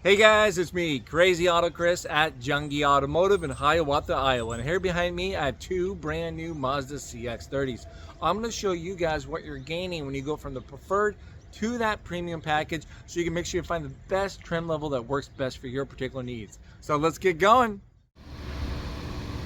Hey guys, it's me, Crazy Auto Chris at Junge Automotive in Hiawatha, Iowa. And here behind me, I have two brand new Mazda CX30s. I'm going to show you guys what you're gaining when you go from the preferred to that premium package, so you can make sure you find the best trim level that works best for your particular needs. So let's get going.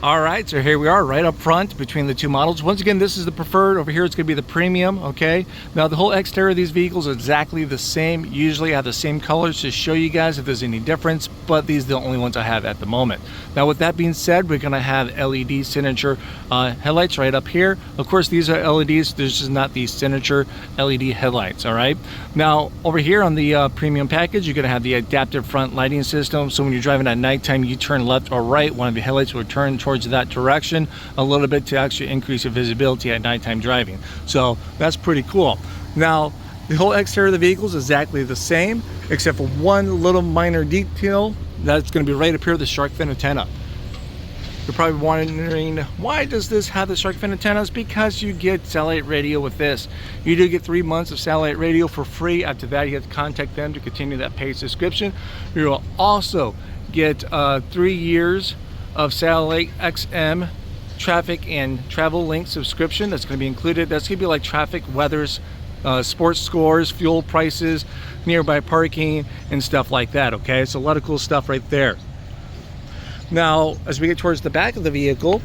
All right, so here we are right up front between the two models. Once again, this is the preferred. Over here, it's going to be the premium, okay? Now, the whole exterior of these vehicles is exactly the same. Usually I have the same colors to show you guys if there's any difference, but these are the only ones I have at the moment. Now, with that being said, we're going to have LED signature headlights right up here. Of course, these are LEDs. This is not the signature LED headlights, all right? Now, over here on the premium package, you're going to have the adaptive front lighting system. So when you're driving at nighttime, you turn left or right, one of the headlights will turn towards that direction a little bit to actually increase your visibility at nighttime driving. So that's pretty cool. Now, the whole exterior of the vehicle is exactly the same, except for one little minor detail that's going to be right up here, the shark fin antenna. You're probably wondering, why does this have the shark fin antennas? Because you get satellite radio with this. You do get 3 months of satellite radio for free. After that, you have to contact them to continue that paid subscription. You will also get 3 years of satellite XM traffic and travel link subscription. That's going to be included. That's going to be like traffic, weathers, sports scores, fuel prices, nearby parking, and stuff like that. Okay, so a lot of cool stuff right there. Now, as we get towards the back of the vehicle,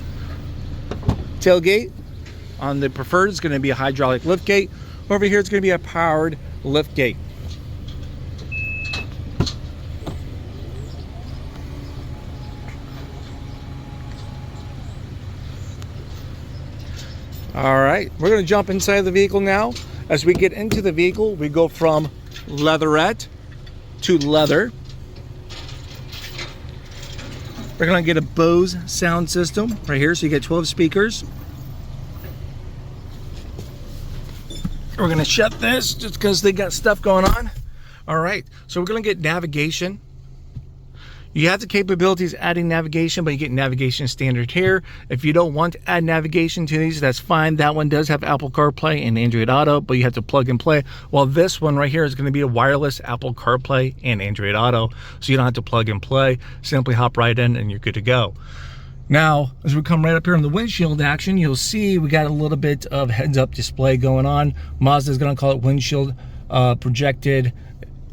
tailgate on the preferred is going to be a hydraulic lift gate. Over here, it's going to be a powered lift gate. All right, we're going to jump inside the vehicle now. As we get into the vehicle, we go from leatherette to leather. We're going to get a Bose sound system right here, so you get 12 speakers. We're going to shut this just because they got stuff going on. All right, so we're going to get navigation. You have the capabilities adding navigation, but you get navigation standard here. If you don't want to add navigation to these, that's fine. That one does have Apple CarPlay and Android Auto, but you have to plug and play. While this one right here is going to be a wireless Apple CarPlay and Android Auto, so you don't have to plug and play. Simply hop right in and you're good to go. Now, as we come right up here on the windshield action, you'll see we got a little bit of heads-up display going on. Mazda is going to call it windshield projected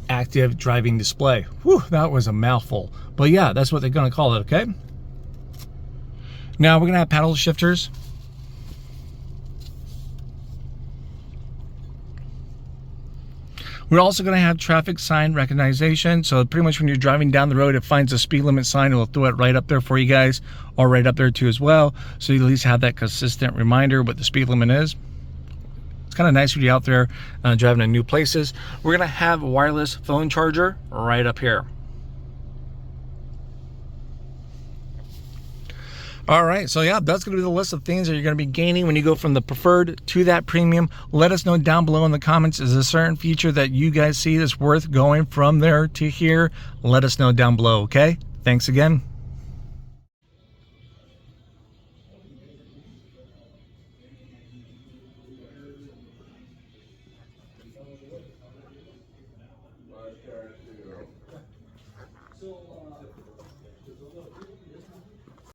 active driving display. Whew, that was a mouthful. But yeah, that's what they're going to call it, okay? Now we're going to have paddle shifters. We're also going to have traffic sign recognition. So pretty much when you're driving down the road, it finds a speed limit sign. It will throw it right up there for you guys, or right up there too as well. So you at least have that consistent reminder what the speed limit is. It's kind of nice when you're out there driving to new places. We're going to have a wireless phone charger right up here. All right, so yeah, that's going to be the list of things that you're going to be gaining when you go from the preferred to that premium. Let us know down below in the comments, is there a certain feature that you guys see that's worth going from there to here? Let us know down below, okay? Thanks again.